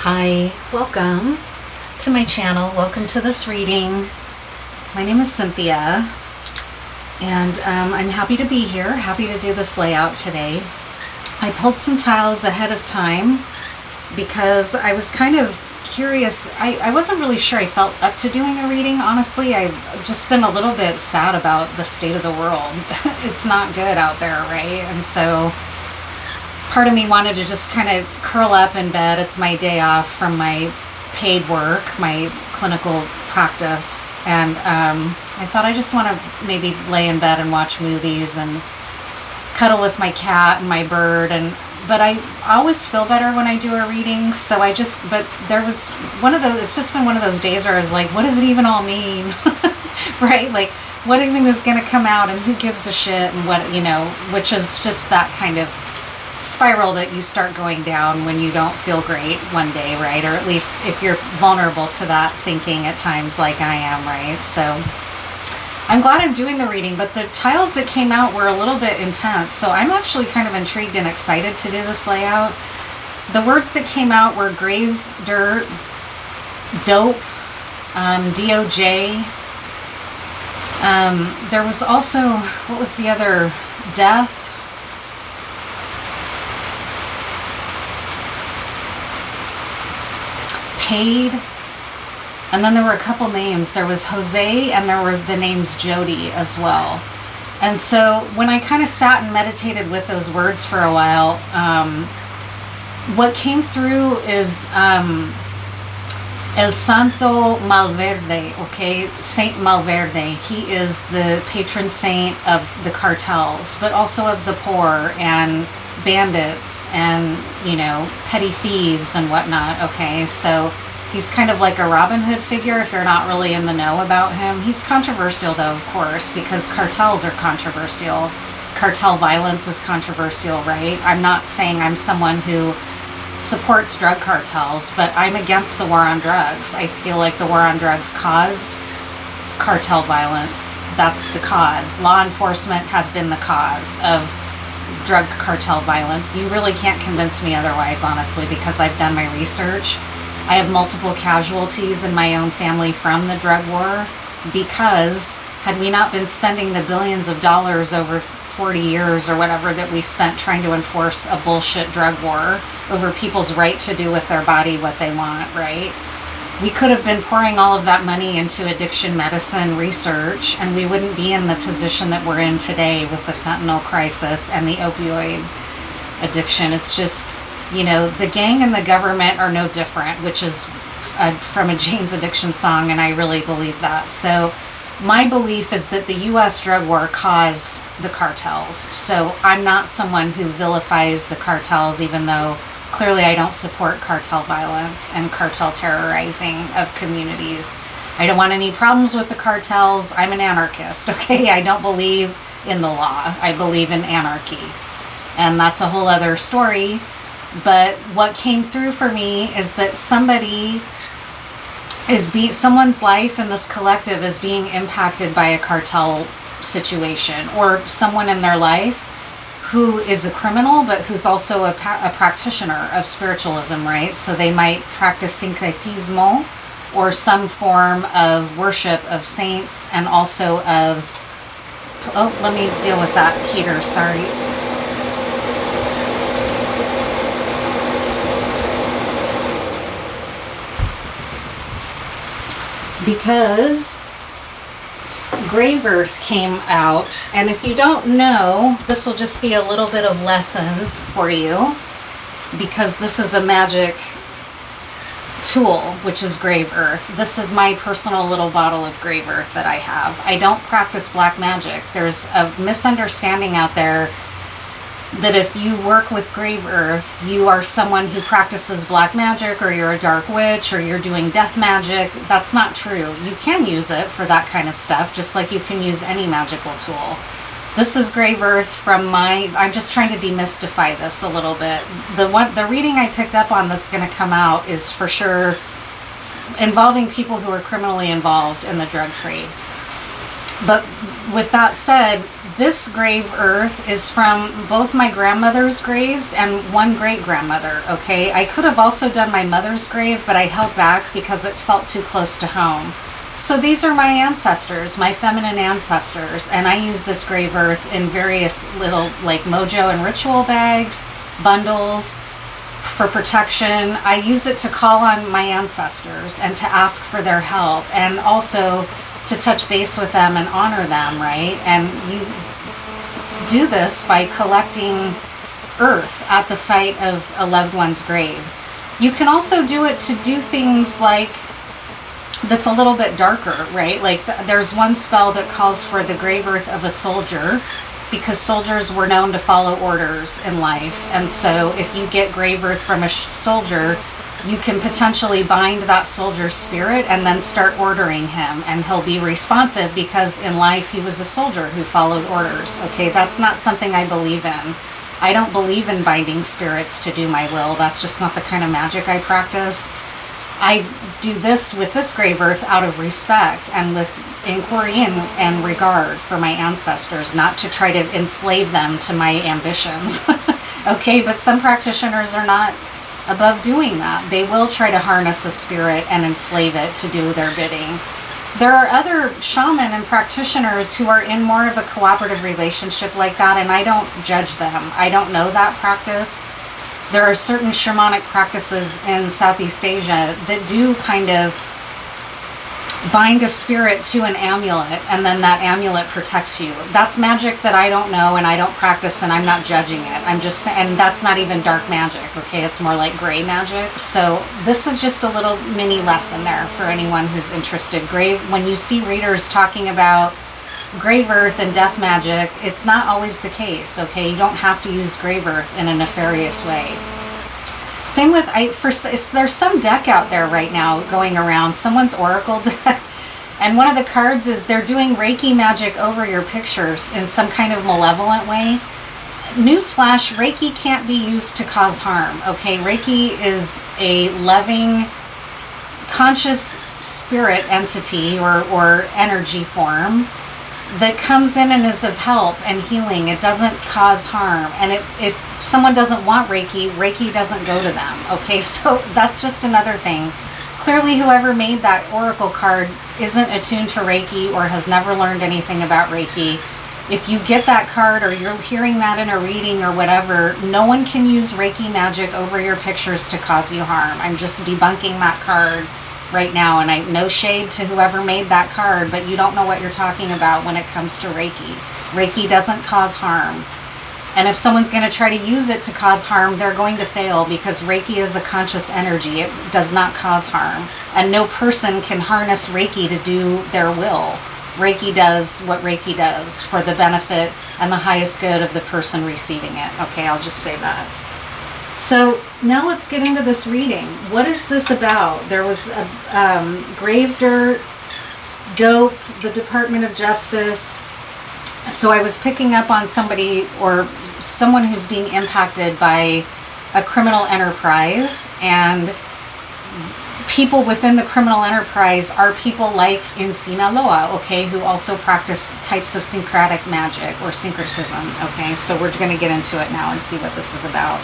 Hi, welcome to my channel. Welcome to this reading. My name is Cynthia, and I'm happy to be here, happy to do this layout today. I pulled some tiles ahead of time because I was kind of curious. I wasn't really sure I felt up to doing a reading, honestly. I've just been a little bit sad about the state of the world. It's not good out there, right? And so part of me wanted to just kind of curl up in bed. It's my day off from my paid work, my clinical practice, and I thought I just want to maybe lay in bed and watch movies and cuddle with my cat and my bird. But I always feel better when I do a reading, so but there was one of those, it's just been one of those days where I was like, what does it even all mean? Right? Like, what even is going to come out, and who gives a shit, and what, which is just that kind of spiral that you start going down when you don't feel great one day, right? Or at least if you're vulnerable to that thinking at times like I am, right? So I'm glad I'm doing the reading, but the tiles that came out were a little bit intense, so I'm actually kind of intrigued and excited to do this layout. The words that came out were grave, dirt, dope, DOJ. There was also, what was the other? Death. Paid, and then there were a couple names. There was Jose, and there were the names Jody as well. And so when I kind of sat and meditated with those words for a while, what came through is El Santo Malverde, okay? Saint Malverde. He is the patron saint of the cartels, but also of the poor and bandits and, petty thieves and whatnot, okay? So he's kind of like a Robin Hood figure if you're not really in the know about him. He's controversial, though, of course, because cartels are controversial. Cartel violence is controversial, right? I'm not saying I'm someone who supports drug cartels, but I'm against the war on drugs. I feel like the war on drugs caused cartel violence. That's the cause. Law enforcement has been the cause of drug cartel violence. You really can't convince me otherwise, honestly, because I've done my research. I have multiple casualties in my own family from the drug war, because had we not been spending the billions of dollars over 40 years or whatever that we spent trying to enforce a bullshit drug war over people's right to do with their body what they want, right? We could have been pouring all of that money into addiction medicine research, and we wouldn't be in the position that we're in today with the fentanyl crisis and the opioid addiction. It's just, the gang and the government are no different, which is from a Jane's Addiction song, and I really believe that. So my belief is that the U.S. drug war caused the cartels. So I'm not someone who vilifies the cartels, even though clearly I don't support cartel violence and cartel terrorizing of communities. I don't want any problems with the cartels. I'm an anarchist, okay? I don't believe in the law. I believe in anarchy. And that's a whole other story. But what came through for me is that someone's life in this collective is being impacted by a cartel situation, or someone in their life who is a criminal, but who's also a practitioner of spiritualism, right? So they might practice syncretism or some form of worship of saints, and also of, let me deal with that heater, sorry. Because Grave Earth came out, and if you don't know, this will just be a little bit of lesson for you, because this is a magic tool, which is Grave Earth. This is my personal little bottle of Grave Earth that I have. I don't practice black magic. There's a misunderstanding out there that if you work with Grave Earth, you are someone who practices black magic, or you're a dark witch, or you're doing death magic. That's not true. You can use it for that kind of stuff, just like you can use any magical tool. This is Grave Earth I'm just trying to demystify this a little bit. The reading I picked up on that's going to come out is for sure involving people who are criminally involved in the drug trade. But with that said, this grave earth is from both my grandmother's graves and one great-grandmother, okay? I could have also done my mother's grave, but I held back because it felt too close to home. So these are my ancestors, my feminine ancestors, and I use this grave earth in various little like mojo and ritual bags, bundles, for protection. I use it to call on my ancestors and to ask for their help, and also to touch base with them and honor them, right? And you do this by collecting earth at the site of a loved one's grave. You can also do it to do things like that's a little bit darker, right? Like there's one spell that calls for the grave earth of a soldier, because soldiers were known to follow orders in life. And so if you get grave earth from a soldier, you can potentially bind that soldier's spirit and then start ordering him, and he'll be responsive because in life he was a soldier who followed orders. Okay, that's not something I believe in. I don't believe in binding spirits to do my will. That's just not the kind of magic I practice. I do this with this grave earth out of respect and with inquiry and regard for my ancestors, not to try to enslave them to my ambitions. Okay, but some practitioners are not above doing that. They will try to harness a spirit and enslave it to do their bidding. There are other shaman and practitioners who are in more of a cooperative relationship like that, and I don't judge them. I don't know that practice. There are certain shamanic practices in Southeast Asia that do kind of bind a spirit to an amulet, and then that amulet protects you. That's magic that I don't know and I don't practice, and I'm not judging it. I'm just saying, and that's not even dark magic, okay? It's more like gray magic. So this is just a little mini lesson there for anyone who's interested. When you see readers talking about grave earth and death magic, it's not always the case, okay? You don't have to use grave earth in a nefarious way. Same with, there's some deck out there right now going around, someone's oracle deck, and one of the cards is they're doing Reiki magic over your pictures in some kind of malevolent way. Newsflash, Reiki can't be used to cause harm, okay? Reiki is a loving, conscious spirit entity or energy form that comes in and is of help and healing. It doesn't cause harm. And if someone doesn't want Reiki, Reiki doesn't go to them. Okay, so that's just another thing. Clearly, whoever made that oracle card isn't attuned to Reiki or has never learned anything about Reiki. If you get that card or you're hearing that in a reading or whatever, no one can use Reiki magic over your pictures to cause you harm. I'm just debunking that card right now, and I no shade to whoever made that card, but you don't know what you're talking about when it comes to Reiki. Reiki doesn't cause harm. And if someone's going to try to use it to cause harm, they're going to fail, because Reiki is a conscious energy. It does not cause harm. And no person can harness Reiki to do their will. Reiki does what Reiki does for the benefit and the highest good of the person receiving it. Okay, I'll just say that. So now let's get into this reading. What is this about? There was a grave dirt, dope, the Department of Justice. So I was picking up on somebody or someone who's being impacted by a criminal enterprise, and people within the criminal enterprise are people like in Sinaloa, okay, who also practice types of syncretic magic or syncretism, okay? So we're going to get into it now and see what this is about.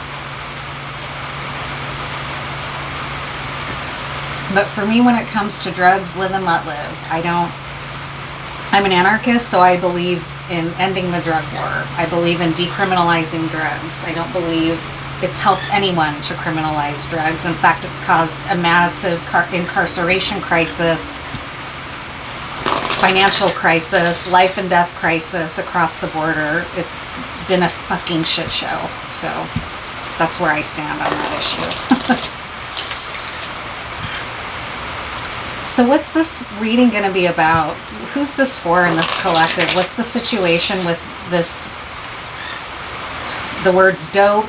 But for me, when it comes to drugs, live and let live. I'm an anarchist, so I believe in ending the drug war. I believe in decriminalizing drugs. I don't believe it's helped anyone to criminalize drugs. In fact, it's caused a massive incarceration crisis, financial crisis, life and death crisis across the border. It's been a fucking shit show. So that's where I stand on that issue. So what's this reading going to be about? Who's this for in this collective? What's the situation with this? The words dope,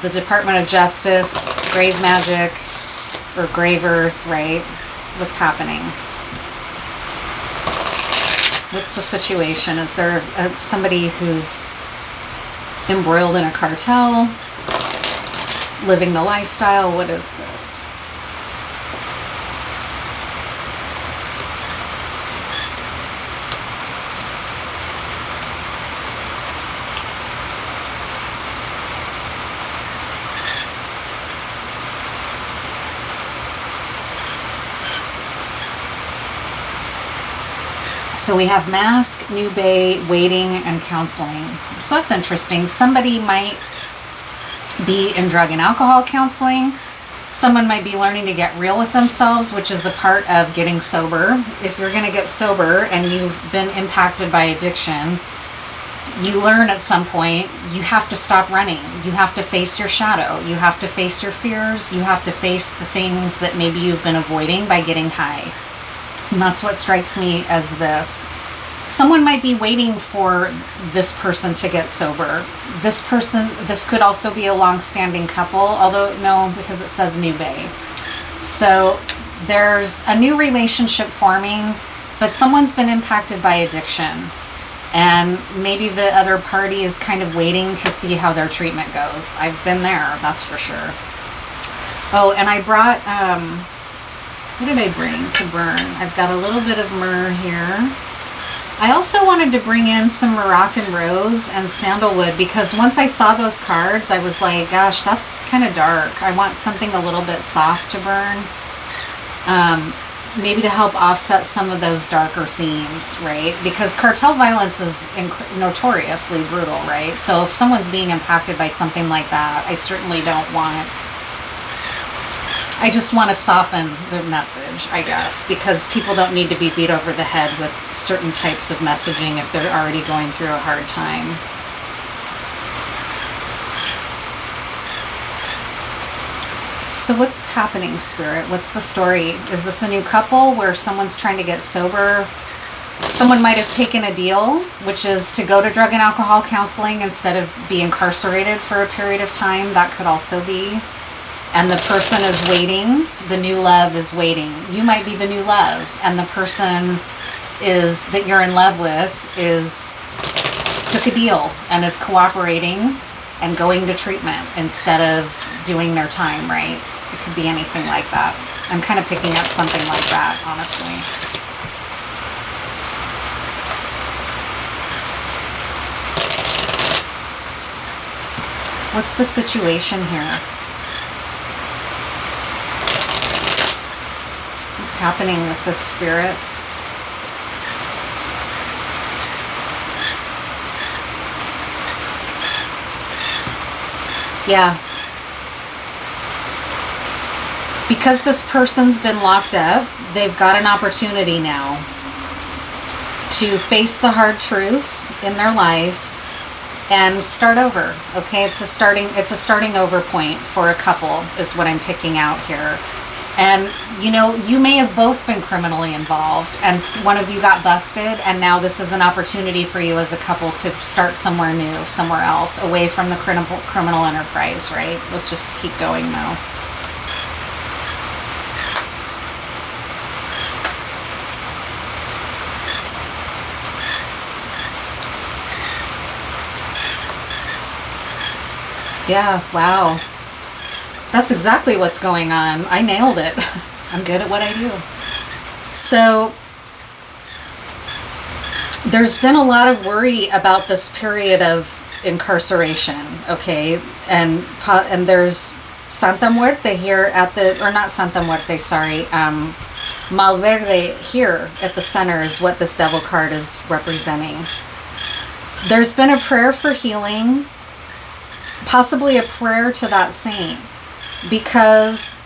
the Department of Justice, grave magic, or grave earth, right? What's happening? What's the situation? Is there somebody who's embroiled in a cartel, living the lifestyle? What is this? So we have mask, new bay, waiting, and counseling. So that's interesting. Somebody might be in drug and alcohol counseling. Someone might be learning to get real with themselves, which is a part of getting sober. If you're going to get sober and you've been impacted by addiction, you learn at some point you have to stop running. You have to face your shadow. You have to face your fears. You have to face the things that maybe you've been avoiding by getting high. And that's what strikes me as this. Someone might be waiting for this person to get sober. This could also be a long-standing couple, although no, because it says new bae. So there's a new relationship forming, but someone's been impacted by addiction. And maybe the other party is kind of waiting to see how their treatment goes. I've been there, that's for sure. Oh, and I brought, what did I bring to burn? I've got a little bit of myrrh here. I also wanted to bring in some Moroccan rose and sandalwood because once I saw those cards, I was like, gosh, that's kind of dark. I want something a little bit soft to burn. Maybe to help offset some of those darker themes, right? Because cartel violence is notoriously brutal, right? So if someone's being impacted by something like that, I certainly don't want... I just want to soften the message, I guess, because people don't need to be beat over the head with certain types of messaging if they're already going through a hard time. So what's happening, Spirit? What's the story? Is this a new couple where someone's trying to get sober? Someone might have taken a deal, which is to go to drug and alcohol counseling instead of be incarcerated for a period of time. That could also be. And the person is waiting. The new love is waiting. You might be the new love. And the person that you're in love with took a deal and is cooperating and going to treatment instead of doing their time, right? It could be anything like that. I'm kind of picking up something like that, honestly. What's the situation here? What's happening with this spirit? Yeah. Because this person's been locked up, they've got an opportunity now to face the hard truths in their life and start over. Okay, it's a starting over point for a couple is what I'm picking out here. And you know, you may have both been criminally involved and one of you got busted, and now this is an opportunity for you as a couple to start somewhere new, somewhere else, away from the criminal enterprise, right? Let's just keep going now. Yeah, wow. That's exactly what's going on. I nailed it. I'm good at what I do. So there's been a lot of worry about this period of incarceration, okay? And there's Santa Muerte here at the, or not Santa Muerte, sorry, Malverde here at the center is what this devil card is representing. There's been a prayer for healing, possibly a prayer to that saint, because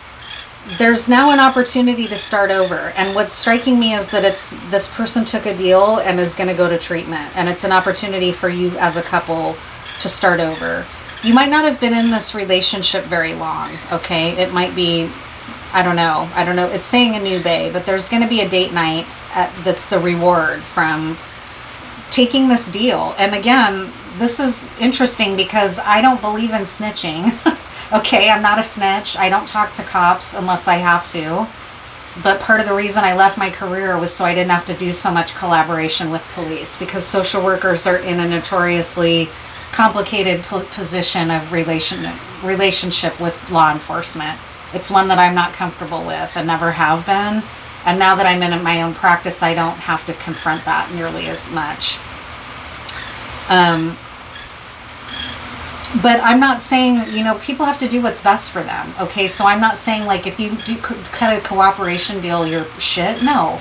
there's now an opportunity to start over. And what's striking me is that this person took a deal and is going to go to treatment, and it's an opportunity for you as a couple to start over. You might not have been in this relationship very long, okay? It might be, I don't know, it's saying a new bae, but there's going to be a date night that's the reward from taking this deal. And again, this is interesting because I don't believe in snitching. Okay, I'm not a snitch. I don't talk to cops unless I have to. But part of the reason I left my career was so I didn't have to do so much collaboration with police, because social workers are in a notoriously complicated position of relationship with law enforcement. It's one that I'm not comfortable with and never have been. And now that I'm in my own practice, I don't have to confront that nearly as much. But I'm not saying, you know, people have to do what's best for them. Okay, so I'm not saying like if you do cut a cooperation deal, you're shit. No,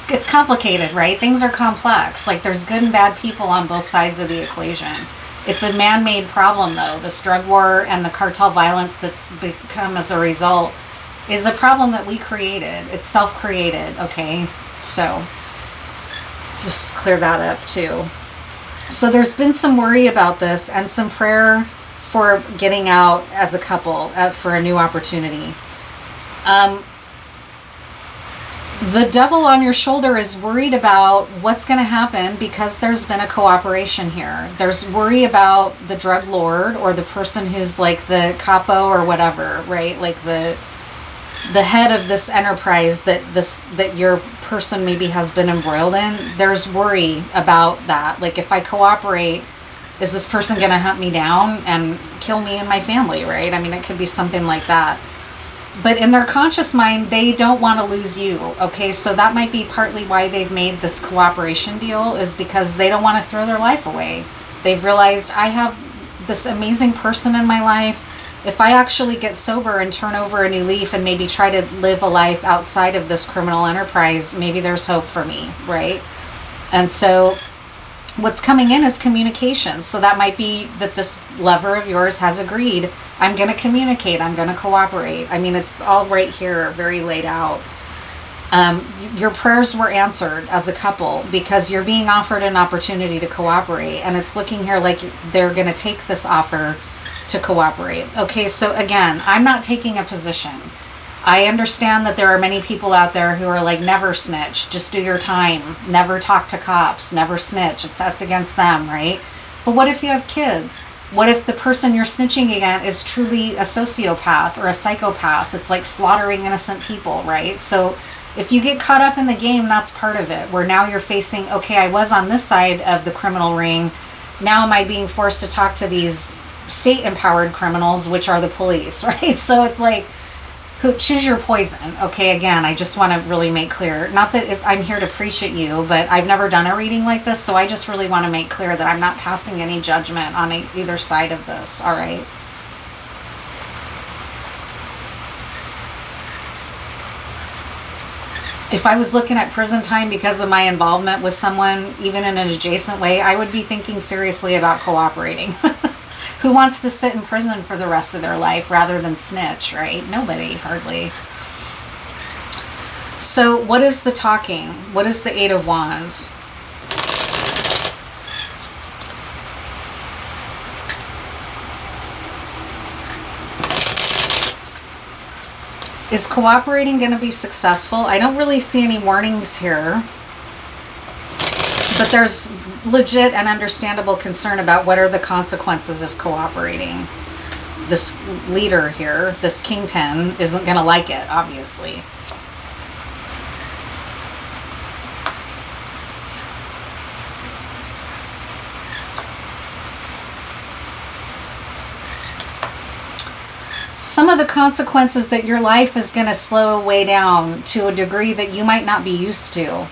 it's complicated, right? Things are complex. Like, there's good and bad people on both sides of the equation. It's a man-made problem, though. This drug war and the cartel violence that's become as a result is a problem that we created. It's self-created, okay? So just clear that up too. So there's been some worry about this and some prayer for getting out as a couple for a new opportunity. The devil on your shoulder is worried about what's going to happen because there's been a cooperation here. There's worry about the drug lord or the person who's like the capo or whatever, right? Like the head of this enterprise that your person maybe has been embroiled in. There's worry about that. Like, if I cooperate, is this person going to hunt me down and kill me and my family, right? I mean, it could be something like that. But in their conscious mind, they don't want to lose you, okay? So that might be partly why they've made this cooperation deal, is because they don't want to throw their life away. They've realized, I have this amazing person in my life. If I actually get sober and turn over a new leaf and maybe try to live a life outside of this criminal enterprise, maybe there's hope for me, right? And so what's coming in is communication. So that might be that this lover of yours has agreed, I'm going to communicate, I'm going to cooperate. I mean, it's all right here, very laid out. Your prayers were answered as a couple because you're being offered an opportunity to cooperate. And it's looking here like they're going to take this offer to cooperate. Okay, so again, I'm not taking a position. I understand that there are many people out there who are like, never snitch, just do your time, never talk to cops, never snitch, it's us against them, right? But what if you have kids? What if the person you're snitching against is truly a sociopath or a psychopath? It's like slaughtering innocent people, right? So if you get caught up in the game, that's part of it, where now you're facing, okay, I was on this side of the criminal ring, now am I being forced to talk to these state-empowered criminals, which are the police, right? So it's like, choose your poison. Okay, again, I just want to really make clear, not that I'm here to preach at you, but I've never done a reading like this, so I just really want to make clear that I'm not passing any judgment on either side of this, all right? If I was looking at prison time because of my involvement with someone, even in an adjacent way, I would be thinking seriously about cooperating. Who wants to sit in prison for the rest of their life rather than snitch, right? Nobody, hardly. So what is the talking? What is the Eight of Wands? Is cooperating going to be successful? I don't really see any warnings here. But there's legit and understandable concern about what are the consequences of cooperating. This leader here, this kingpin, isn't going to like it, obviously. Some of the consequences that your life is going to slow way down to a degree that you might not be used to.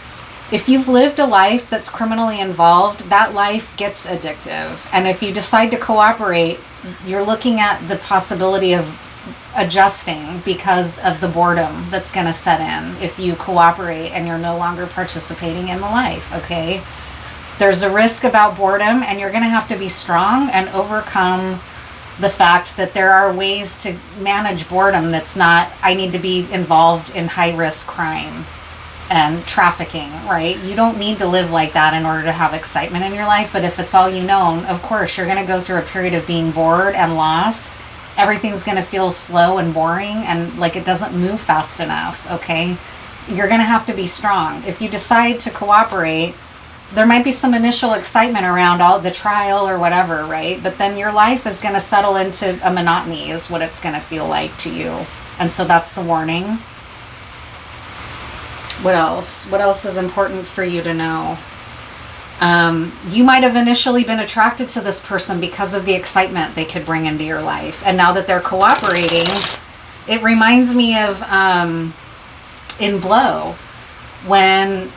If you've lived a life that's criminally involved, that life gets addictive. And if you decide to cooperate, you're looking at the possibility of adjusting because of the boredom that's going to set in if you cooperate and you're no longer participating in the life, okay? There's a risk about boredom, and you're going to have to be strong and overcome the fact that there are ways to manage boredom that's not, I need to be involved in high-risk crime and trafficking, right? You don't need to live like that in order to have excitement in your life. But if it's all you know, of course, you're going to go through a period of being bored and lost. Everything's going to feel slow and boring and like it doesn't move fast enough, okay? You're going to have to be strong. If you decide to cooperate, there might be some initial excitement around all the trial or whatever, right? But then your life is going to settle into a monotony is what it's going to feel like to you. And so that's the warning. What else? What else is important for you to know? You might have initially been attracted to this person because of the excitement they could bring into your life. And now that they're cooperating, it reminds me of in Blow, when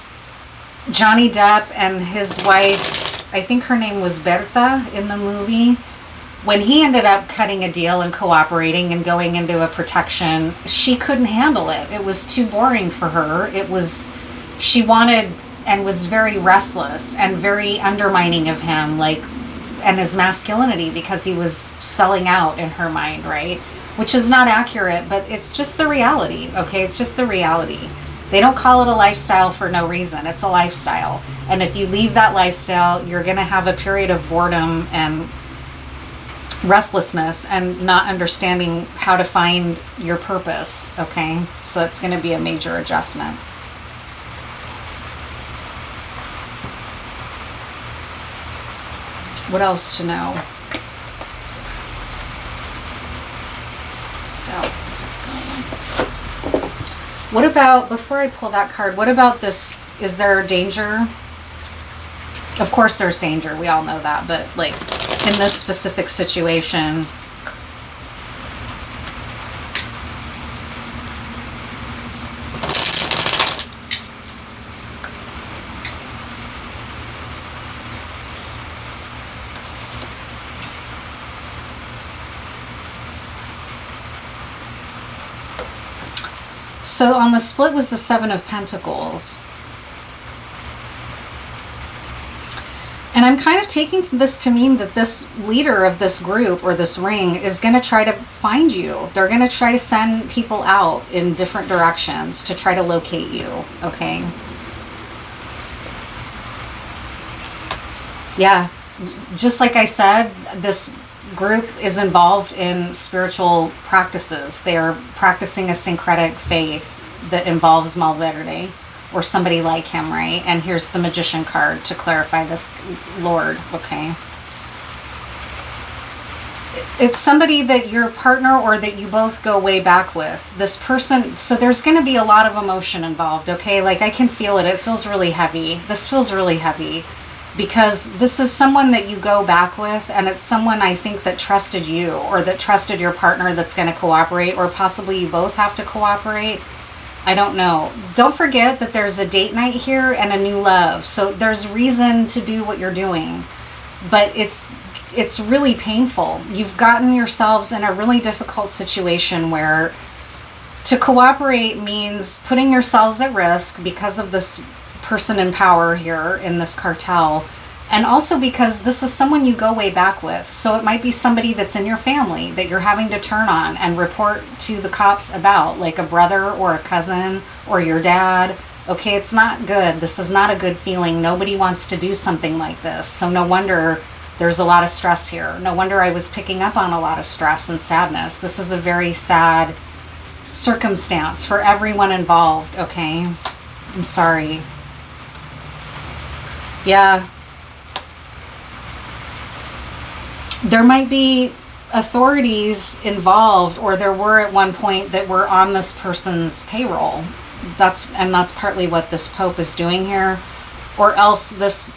Johnny Depp and his wife, I think her name was Berta in the movie, when he ended up cutting a deal and cooperating and going into a protection, she couldn't handle it. It was too boring for her. It was she wanted and was very restless and very undermining of him, like, and his masculinity, because he was selling out in her mind, right? Which is not accurate, but it's just the reality, okay? It's just the reality. They don't call it a lifestyle for no reason. It's a lifestyle. And if you leave that lifestyle, you're going to have a period of boredom and restlessness and not understanding how to find your purpose, okay? So it's going to be a major adjustment. What else to know? Oh, what's going on? What about, before I pull that card, what about this? Is there danger? Of course there's danger. We all know that. But like in this specific situation, so on the split was the Seven of Pentacles. And I'm kind of taking this to mean that this leader of this group or this ring is going to try to find you. They're going to try to send people out in different directions to try to locate you, okay? Yeah, just like I said, this group is involved in spiritual practices. They are practicing a syncretic faith that involves Malverde or somebody like him, right? And here's the Magician card to clarify this Lord, okay? It's somebody that your partner or that you both go way back with. This person, so there's going to be a lot of emotion involved, okay? Like I can feel it. It feels really heavy. This feels really heavy. Because this is someone that you go back with, and it's someone I think that trusted you or that trusted your partner that's going to cooperate, or possibly you both have to cooperate. I don't know. Don't forget that there's a date night here and a new love. So there's reason to do what you're doing, but it's really painful. You've gotten yourselves in a really difficult situation where to cooperate means putting yourselves at risk because of this person in power here in this cartel, and also because this is someone you go way back with. So it might be somebody that's in your family that you're having to turn on and report to the cops about, like a brother or a cousin or your dad. Okay, it's not good. This is not a good feeling. Nobody wants to do something like this. So no wonder there's a lot of stress here. No wonder I was picking up on a lot of stress and sadness. This is a very sad circumstance for everyone involved, okay? I'm sorry. Yeah. There might be authorities involved, or there were at one point that were on this person's payroll. That's partly what this Pope is doing here. Or else this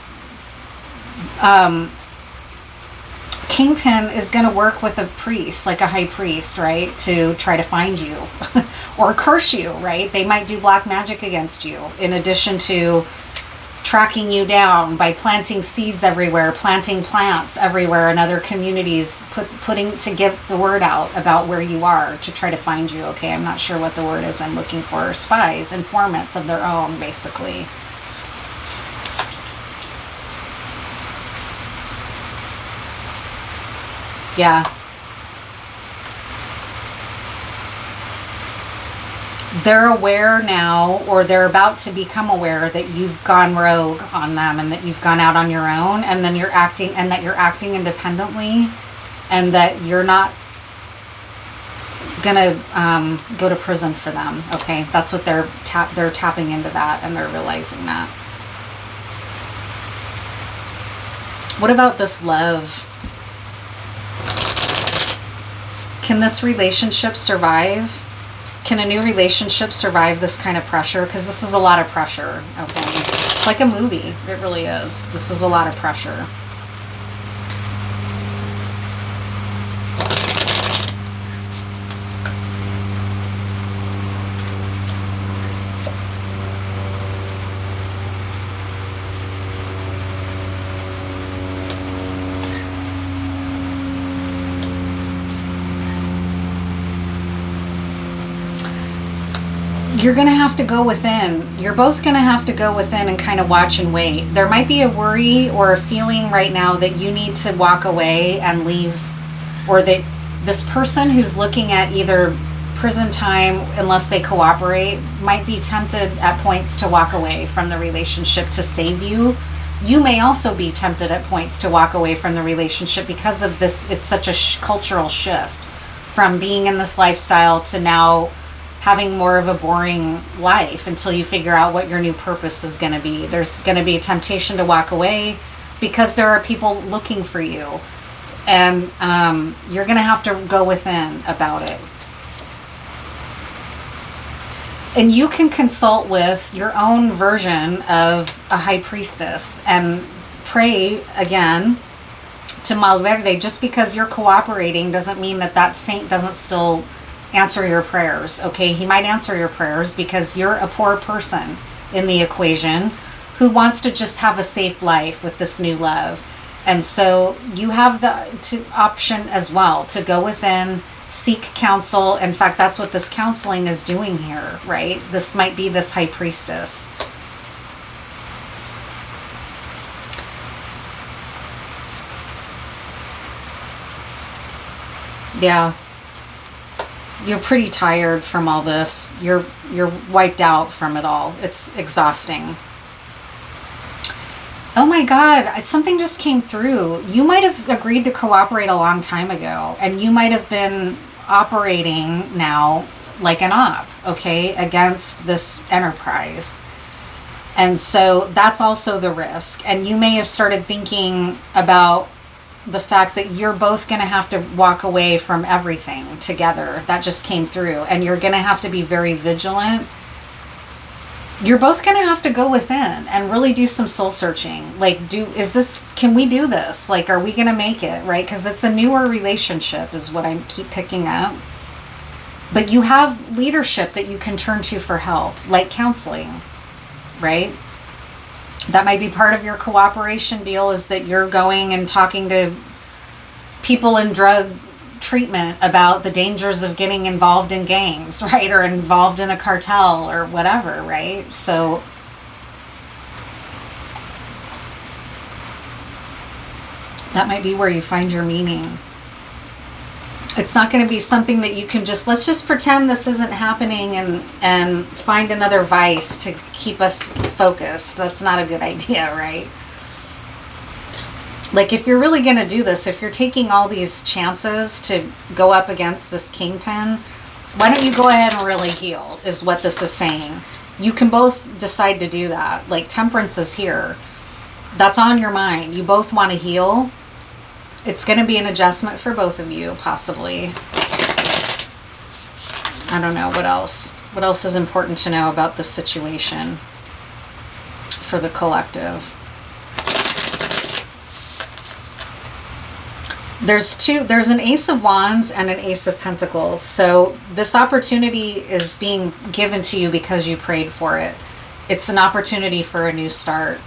kingpin is going to work with a priest, like a high priest, right, to try to find you or curse you, right? They might do black magic against you, in addition to tracking you down by planting seeds everywhere, planting plants everywhere in other communities, putting to get the word out about where you are to try to find you, okay? I'm not sure what the word is I'm looking for. Spies, informants of their own, basically. Yeah. They're aware now, or they're about to become aware that you've gone rogue on them and that you've gone out on your own, and then you're acting, and that you're acting independently, and that you're not gonna go to prison for them. Okay, that's what they're tapping into that, and they're realizing that. What about this love? Can this relationship survive? Can a new relationship survive this kind of pressure? Because this is a lot of pressure, okay? It's like a movie. It really is. This is a lot of pressure. you're going to have to go within. You're both going to have to go within and kind of watch and wait. There might be a worry or a feeling right now that you need to walk away and leave, or that this person who's looking at either prison time unless they cooperate might be tempted at points to walk away from the relationship to save you. You may also be tempted at points to walk away from the relationship because of this. It's such a cultural shift from being in this lifestyle to now having more of a boring life until you figure out what your new purpose is going to be. There's going to be a temptation to walk away because there are people looking for you, and you're going to have to go within about it. And you can consult with your own version of a high priestess and pray again to Malverde. Just because you're cooperating doesn't mean that that saint doesn't still answer your prayers, okay? He might answer your prayers because you're a poor person in the equation who wants to just have a safe life with this new love. And so you have the option as well to go within, seek counsel. In fact, that's what this counseling is doing here, right? This might be this high priestess. Yeah. You're pretty tired from all this. You're wiped out from it all. It's exhausting. Oh my God, something just came through. You might have agreed to cooperate a long time ago, and you might have been operating now like an op, okay, against this enterprise. And so that's also the risk. And you may have started thinking about the fact that you're both going to have to walk away from everything together. That just came through. And you're going to have to be very vigilant. You're both going to have to go within and really do some soul searching. Like, can we do this? Like, are we going to make it, right? Because it's a newer relationship is what I keep picking up. But you have leadership that you can turn to for help, like counseling, right? That might be part of your cooperation deal, is that you're going and talking to people in drug treatment about the dangers of getting involved in gangs, right? Or involved in a cartel or whatever, right? So that might be where you find your meaning. It's not going to be something that you can let's just pretend this isn't happening and find another vice to keep us focused. That's not a good idea, right? Like, if you're really going to do this, if you're taking all these chances to go up against this kingpin, why don't you go ahead and really heal, is what this is saying. You can both decide to do that. Like, temperance is here. That's on your mind. You both want to heal. It's going to be an adjustment for both of you, possibly. I don't know. What else? What else is important to know about this situation for the collective? There's an Ace of Wands and an Ace of Pentacles. So this opportunity is being given to you because you prayed for it. It's an opportunity for a new start.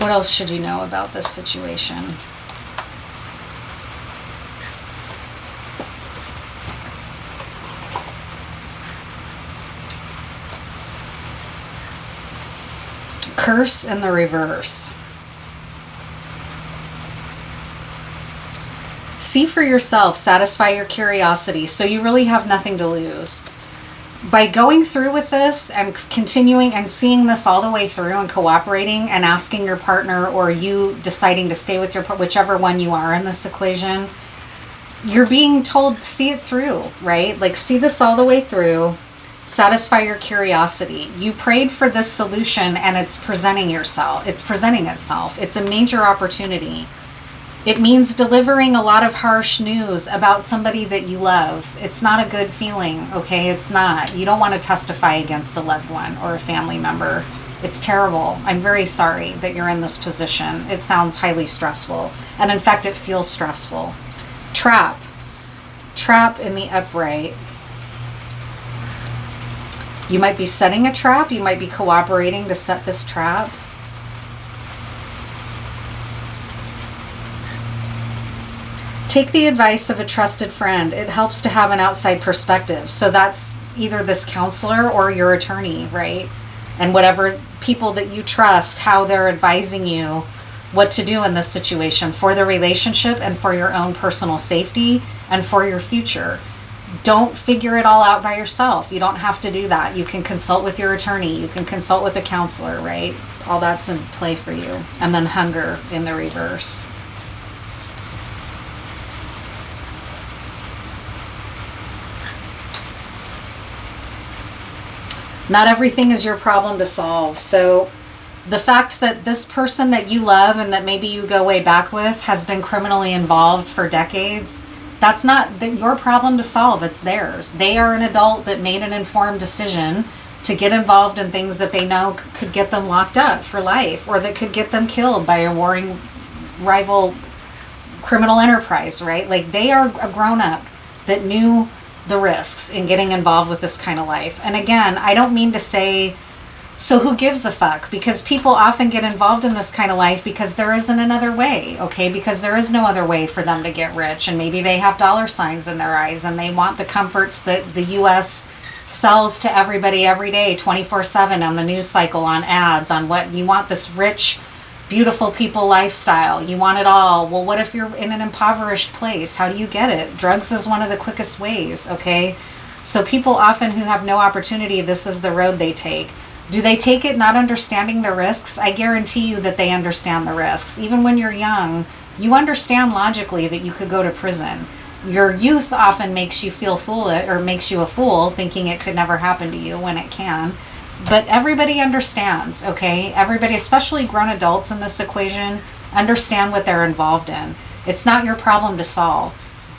What else should you know about this situation? Curse in the reverse. See for yourself, satisfy your curiosity, so you really have nothing to lose. By going through with this and continuing and seeing this all the way through and cooperating and asking your partner, or you deciding to stay with your partner, whichever one you are in this equation, you're being told to see it through, right? Like, see this all the way through. Satisfy your curiosity. You prayed for this solution and it's presenting itself. It's a major opportunity. It means delivering a lot of harsh news about somebody that you love. It's not a good feeling, okay? It's not. You don't want to testify against a loved one or a family member. It's terrible. I'm very sorry that you're in this position. It sounds highly stressful. And in fact, it feels stressful. Trap in the upright. You might be setting a trap. You might be cooperating to set this trap. Take the advice of a trusted friend. It helps to have an outside perspective. So that's either this counselor or your attorney, right? And whatever people that you trust, how they're advising you what to do in this situation for the relationship and for your own personal safety and for your future. Don't figure it all out by yourself. You don't have to do that. You can consult with your attorney. You can consult with a counselor, right? All that's in play for you. And then hunger in the reverse. Not everything is your problem to solve. So the fact that this person that you love and that maybe you go way back with has been criminally involved for decades, that's not your problem to solve. It's theirs. They are an adult that made an informed decision to get involved in things that they know could get them locked up for life, or that could get them killed by a warring rival criminal enterprise, right? Like, they are a grown-up that knew the risks in getting involved with this kind of life. And again, I don't mean to say, so who gives a fuck? Because people often get involved in this kind of life because there isn't another way, okay? Because there is no other way for them to get rich. And maybe they have dollar signs in their eyes and they want the comforts that the U.S. sells to everybody every day, 24/7 on the news cycle, on ads, on what you want, this rich, beautiful people lifestyle. You want it all. Well, what if you're in an impoverished place? How do you get it? Drugs is one of the quickest ways, okay? So people often who have no opportunity, this is the road they take. Do they take it not understanding the risks? I guarantee you that they understand the risks. Even when you're young, you understand logically that you could go to prison. Your youth often makes you feel foolish, or makes you a fool, thinking it could never happen to you when it can. But everybody understands, okay? Everybody, especially grown adults in this equation, understand what they're involved in. It's not your problem to solve.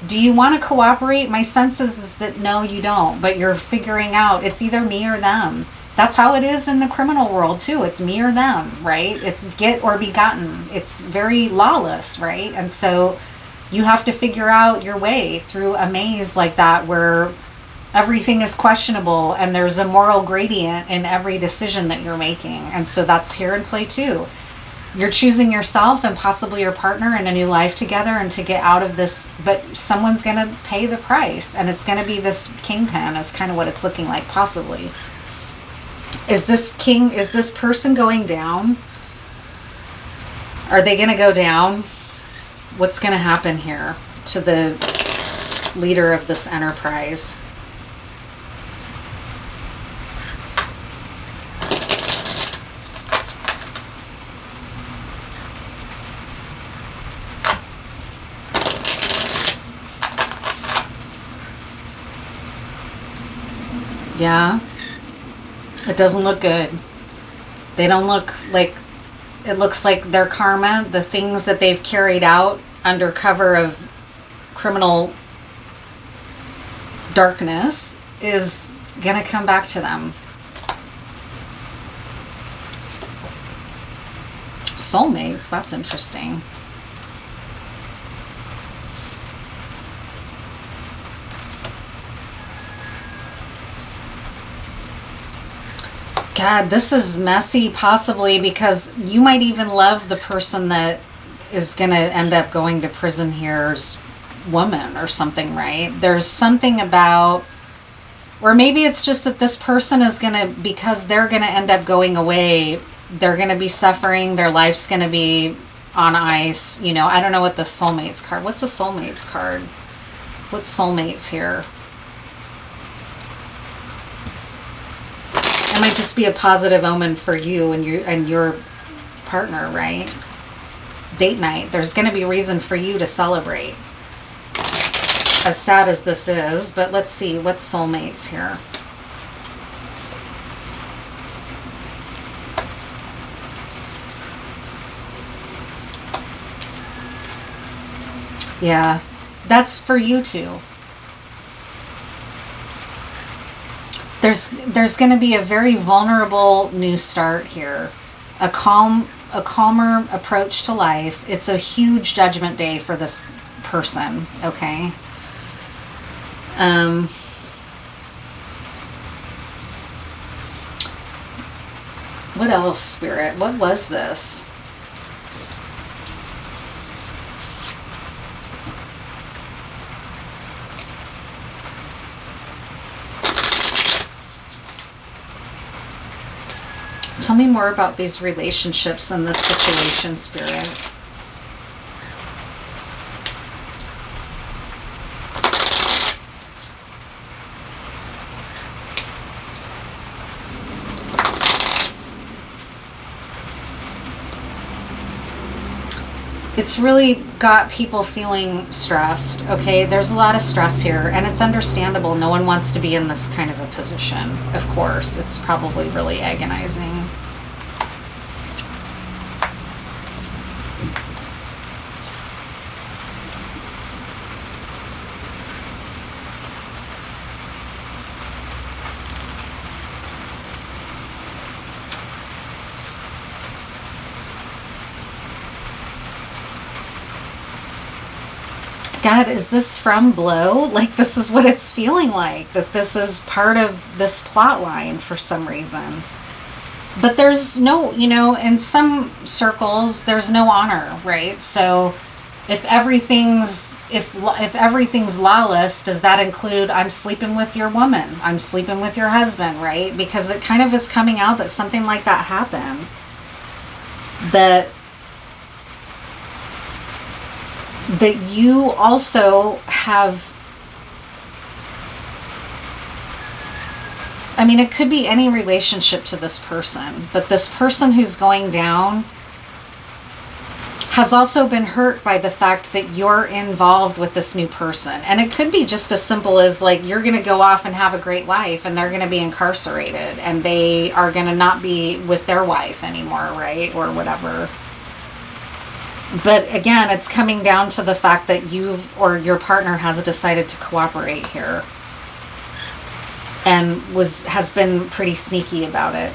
Do you want to cooperate? My sense is that no, you don't, but you're figuring out it's either me or them. That's how it is in the criminal world too. It's me or them, right? It's get or be gotten. It's very lawless, right? And so you have to figure out your way through a maze like that where everything is questionable and there's a moral gradient in every decision that you're making. And so that's here in play too. You're choosing yourself and possibly your partner in a new life together and to get out of this, but someone's going to pay the price, and it's going to be this kingpin is kind of what it's looking like, possibly. Is this person going down? Are they going to go down? What's going to happen here to the leader of this enterprise? Yeah. It doesn't look good. They don't look like, it looks like their karma, the things that they've carried out under cover of criminal darkness, is going to come back to them. Soulmates, that's interesting. God, this is messy, possibly because you might even love the person that is going to end up going to prison here's woman or something, right? There's something about, or maybe it's just that this person is going to, because they're going to end up going away, they're going to be suffering, their life's going to be on ice. You know, I don't know what the soulmates card, what's the soulmates card? What's soulmates here? It might just be a positive omen for you and your partner, right? Date night. There's going to be reason for you to celebrate. As sad as this is, but let's see what's soulmates here. Yeah, that's for you too. There's going to be a very vulnerable new start here. A calmer approach to life. It's a huge judgment day for this person, okay? What else, Spirit? What was this? Tell me more about these relationships and this situation, Spirit. It's really got people feeling stressed, okay? There's a lot of stress here, and it's understandable. No one wants to be in this kind of a position, of course. It's probably really agonizing. God, is this from Blow? Like, this is what it's feeling like. That this is part of this plot line for some reason. But there's no, you know, in some circles, there's no honor, right? So if everything's lawless, does that include I'm sleeping with your woman? I'm sleeping with your husband, right? Because it kind of is coming out that something like that happened. That you also have, I mean, it could be any relationship to this person, but this person who's going down has also been hurt by the fact that you're involved with this new person. And it could be just as simple as like, you're going to go off and have a great life and they're going to be incarcerated and they are going to not be with their wife anymore, right? Or whatever. But again, it's coming down to the fact that or your partner has decided to cooperate here and has been pretty sneaky about it.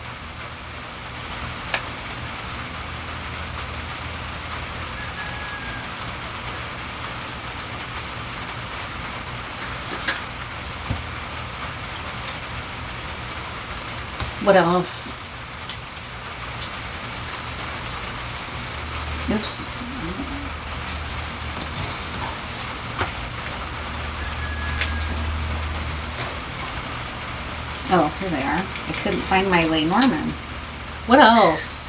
What else? Oops. Oh, here they are. I couldn't find my Lenormand. What else?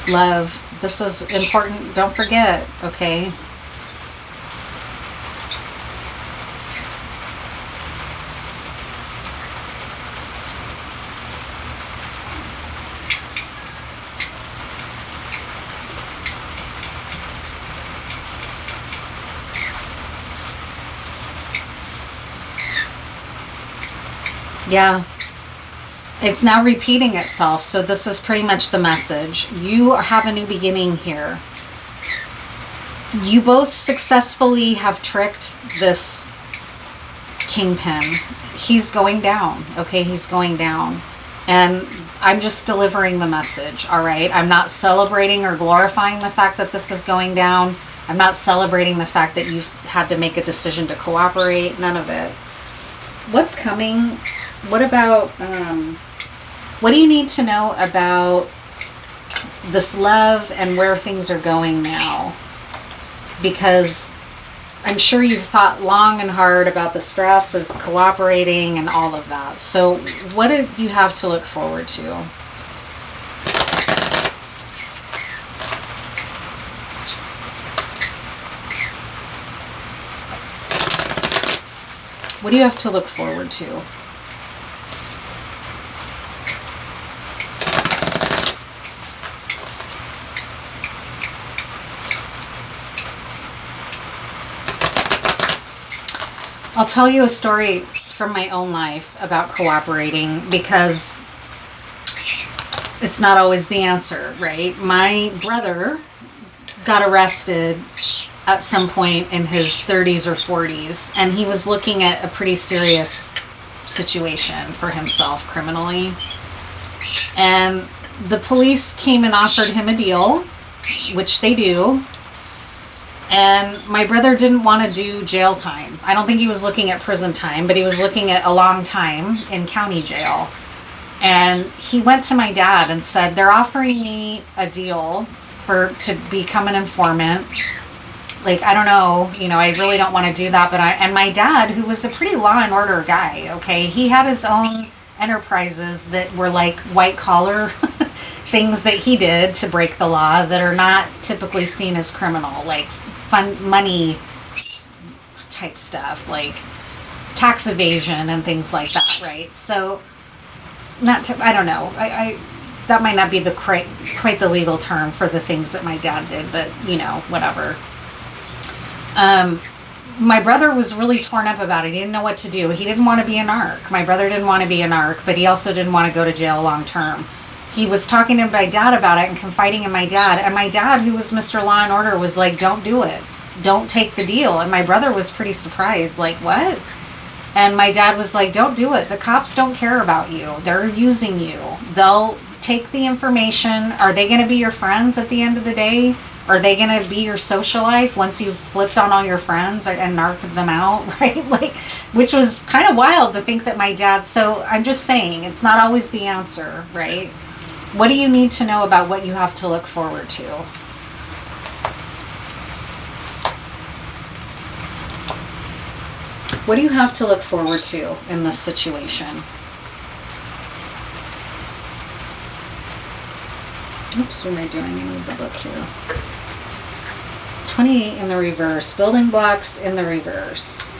Love. This is important. Don't forget, okay? Yeah. It's now repeating itself, so this is pretty much the message. You have a new beginning here. You both successfully have tricked this kingpin. He's going down, okay? He's going down. And I'm just delivering the message, all right? I'm not celebrating or glorifying the fact that this is going down. I'm not celebrating the fact that you've had to make a decision to cooperate. None of it. What's coming? What about... what do you need to know about this love and where things are going now? Because I'm sure you've thought long and hard about the stress of cooperating and all of that. So what do you have to look forward to? What do you have to look forward to? I'll tell you a story from my own life about cooperating because it's not always the answer, right? My brother got arrested at some point in his 30s or 40s, and he was looking at a pretty serious situation for himself criminally. And the police came and offered him a deal, which they do. And my brother didn't want to do jail time. I don't think he was looking at prison time, but he was looking at a long time in county jail. And he went to my dad and said, they're offering me a deal to become an informant. Like, I don't know, I really don't want to do that. And my dad, who was a pretty law and order guy, okay, he had his own enterprises that were like white collar things that he did to break the law that are not typically seen as criminal, like fun money type stuff, like tax evasion and things like that, right? So, I don't know. I that might not be quite the legal term for the things that my dad did, but whatever. My brother was really torn up about it. He didn't know what to do. He didn't want to be a narc. My brother didn't want to be a narc, but he also didn't want to go to jail long term. He was talking to my dad about it and confiding in my dad. And my dad, who was Mr. Law and Order, was like, don't do it. Don't take the deal. And my brother was pretty surprised, like, what? And my dad was like, don't do it. The cops don't care about you. They're using you. They'll take the information. Are they going to be your friends at the end of the day? Are they going to be your social life once you've flipped on all your friends and narked them out, right? Like, which was kind of wild to think that my dad, so I'm just saying, it's not always the answer, right? What do you need to know about what you have to look forward to? What do you have to look forward to in this situation? Oops, what am I doing? I need the book here. 28 in the reverse. Building blocks in the reverse.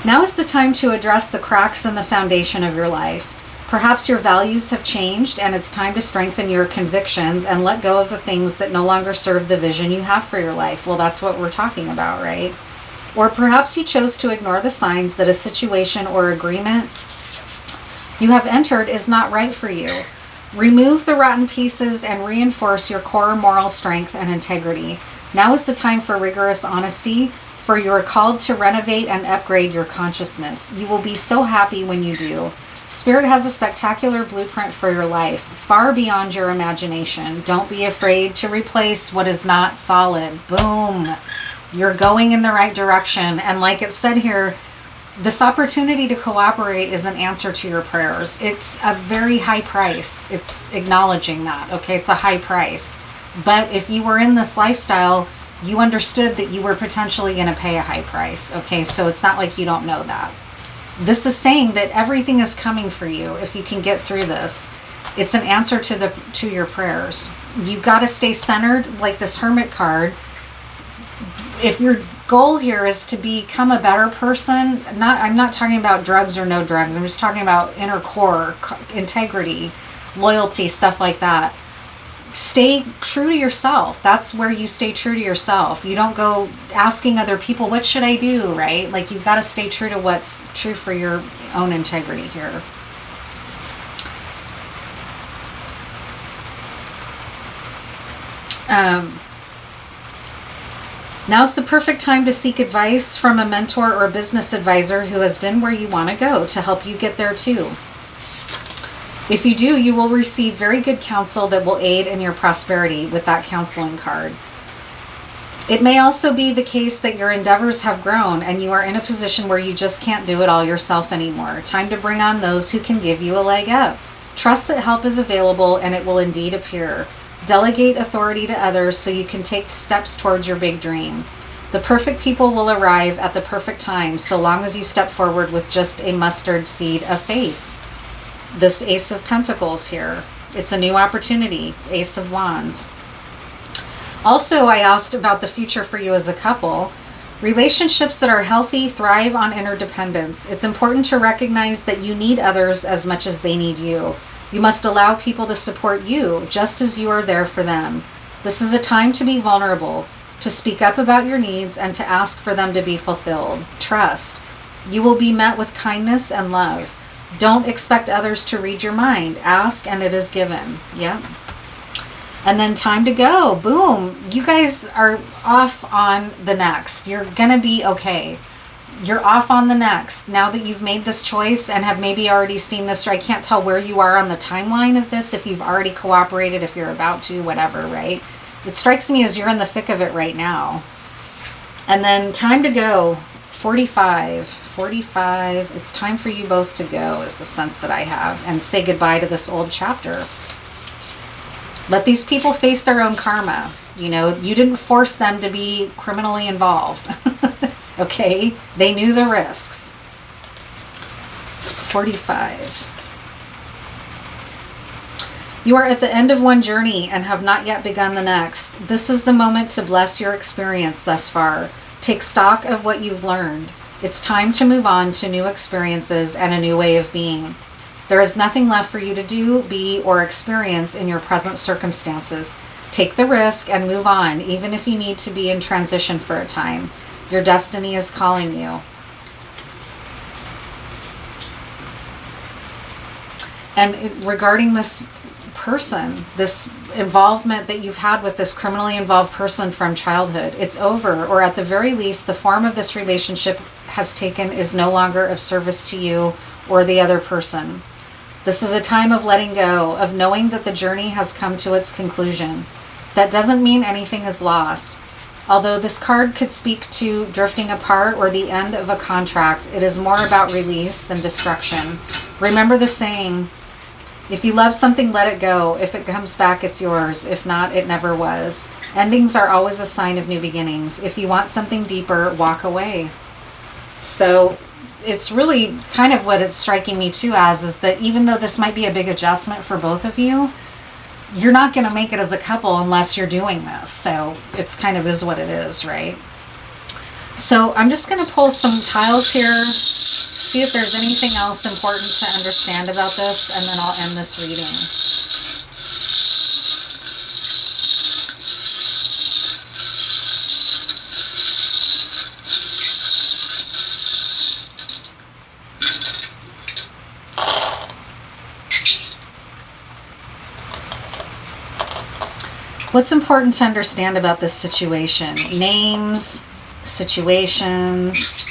Now is the time to address the cracks in the foundation of your life. Perhaps your values have changed and it's time to strengthen your convictions and let go of the things that no longer serve the vision you have for your life. Well, that's what we're talking about, right? Or perhaps you chose to ignore the signs that a situation or agreement you have entered is not right for you. Remove the rotten pieces and reinforce your core moral strength and integrity. Now is the time for rigorous honesty, for you are called to renovate and upgrade your consciousness. You will be so happy when you do. Spirit has a spectacular blueprint for your life, far beyond your imagination. Don't be afraid to replace what is not solid. Boom. You're going in the right direction. And like it said here, this opportunity to cooperate is an answer to your prayers. It's a very high price. It's acknowledging that, okay? It's a high price. But if you were in this lifestyle, you understood that you were potentially going to pay a high price, okay? So it's not like you don't know that. This is saying that everything is coming for you if you can get through this. It's an answer to your prayers. You got to stay centered, like this Hermit card. If your goal here is to become a better person, I'm not talking about drugs or no drugs. I'm just talking about inner core, integrity, loyalty, stuff like that. Stay true to yourself. That's where you stay true to yourself. You don't go asking other people, what should I do, right? Like, you've got to stay true to what's true for your own integrity here. Now's the perfect time to seek advice from a mentor or business advisor who has been where you want to go to help you get there too. If you do, you will receive very good counsel that will aid in your prosperity with that counseling card. It may also be the case that your endeavors have grown and you are in a position where you just can't do it all yourself anymore. Time to bring on those who can give you a leg up. Trust that help is available and it will indeed appear. Delegate authority to others so you can take steps towards your big dream. The perfect people will arrive at the perfect time so long as you step forward with just a mustard seed of faith. This Ace of Pentacles here. It's a new opportunity. Ace of Wands. Also, I asked about the future for you as a couple. Relationships that are healthy thrive on interdependence. It's important to recognize that you need others as much as they need you. You must allow people to support you just as you are there for them. This is a time to be vulnerable, to speak up about your needs and to ask for them to be fulfilled. Trust. You will be met with kindness and love. Don't expect others to read your mind. Ask and it is given. Yep. And then time to go. Boom. You guys are off on the next. You're going to be okay. You're off on the next. Now that you've made this choice and have maybe already seen this, or I can't tell where you are on the timeline of this, if you've already cooperated, if you're about to, whatever, right? It strikes me as you're in the thick of it right now. And then time to go. 45. 45. It's time for you both to go is the sense that I have. And say goodbye to this old chapter. Let these people face their own karma. You know, you didn't force them to be criminally involved. Okay? They knew the risks. 45. You are at the end of one journey and have not yet begun the next. This is the moment to bless your experience thus far. Take stock of what you've learned. It's time to move on to new experiences and a new way of being. There is nothing left for you to do, be, or experience in your present circumstances. Take the risk and move on, even if you need to be in transition for a time. Your destiny is calling you. And regarding this person, this involvement that you've had with this criminally involved person from childhood, it's over, or at the very least, the form of this relationship has taken is no longer of service to you or the other person. This is a time of letting go, of knowing that the journey has come to its conclusion. That doesn't mean anything is lost. Although this card could speak to drifting apart or the end of a contract, it is more about release than destruction. Remember the saying, if you love something, let it go. If it comes back, it's yours. If not, it never was. Endings are always a sign of new beginnings. If you want something deeper, walk away. So it's really kind of what it's striking me too as, is that even though this might be a big adjustment for both of you, you're not going to make it as a couple unless you're doing this. So it's kind of is what it is, right? So I'm just going to pull some tiles here, see if there's anything else important to understand about this, and then I'll end this reading. What's important to understand about this situation? Names, situations,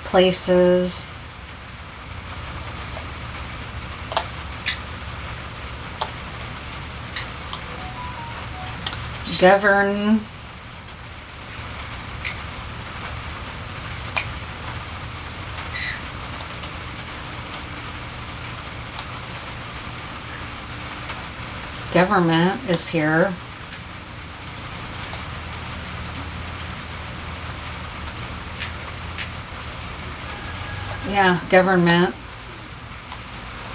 places. Govern. Government is here. Yeah, government.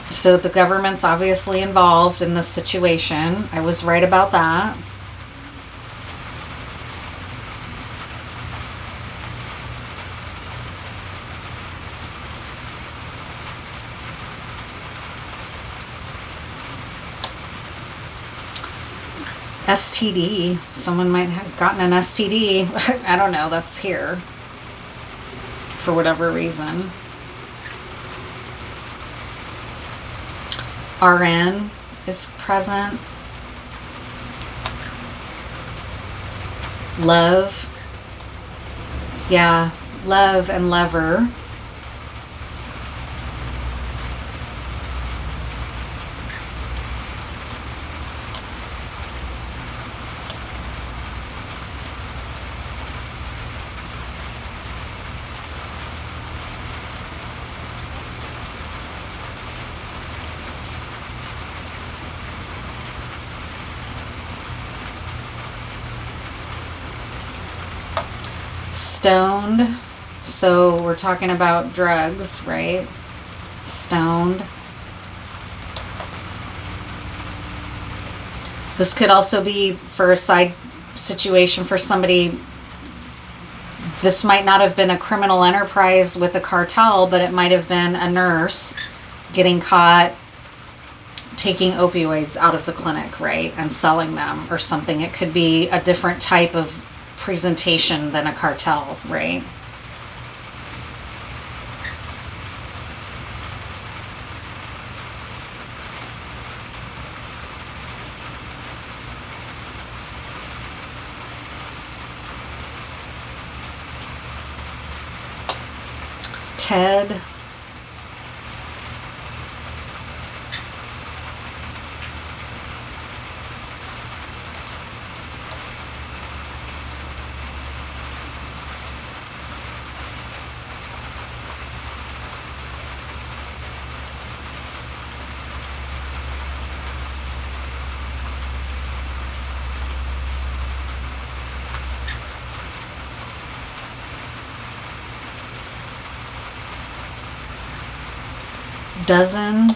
So the government's obviously involved in this situation. I was right about that. STD. Someone might have gotten an STD. I don't know. That's here for whatever reason. RN is present. Love. Yeah, love and lover. Stoned. So we're talking about drugs, right? Stoned. This could also be for a side situation for somebody. This might not have been a criminal enterprise with a cartel, but it might have been a nurse getting caught taking opioids out of the clinic, right? And selling them or something. It could be a different type of presentation than a cartel, right? Ted. Dozen.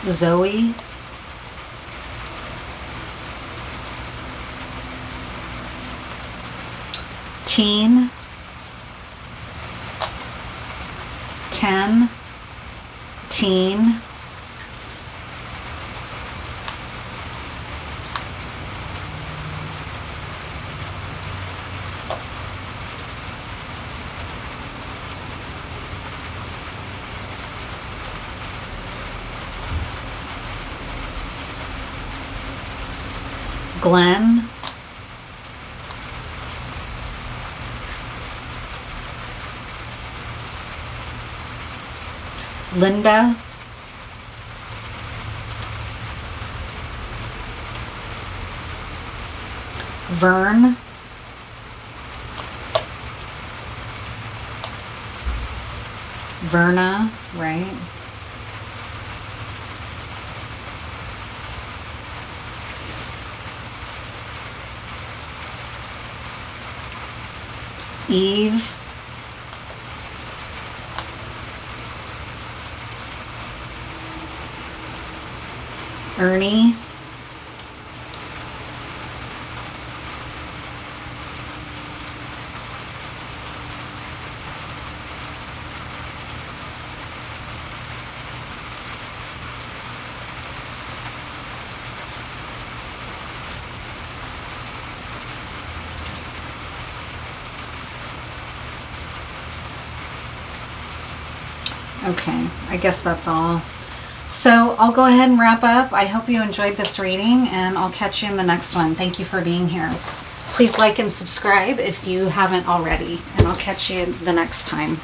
Zoe. Teen. 10. Teen. Glenn. Linda. Vern. Verna, right? Eve. Ernie. Okay, I guess that's all. So I'll go ahead and wrap up. I hope you enjoyed this reading, and I'll catch you in the next one. Thank you for being here. Please like and subscribe if you haven't already, and I'll catch you the next time.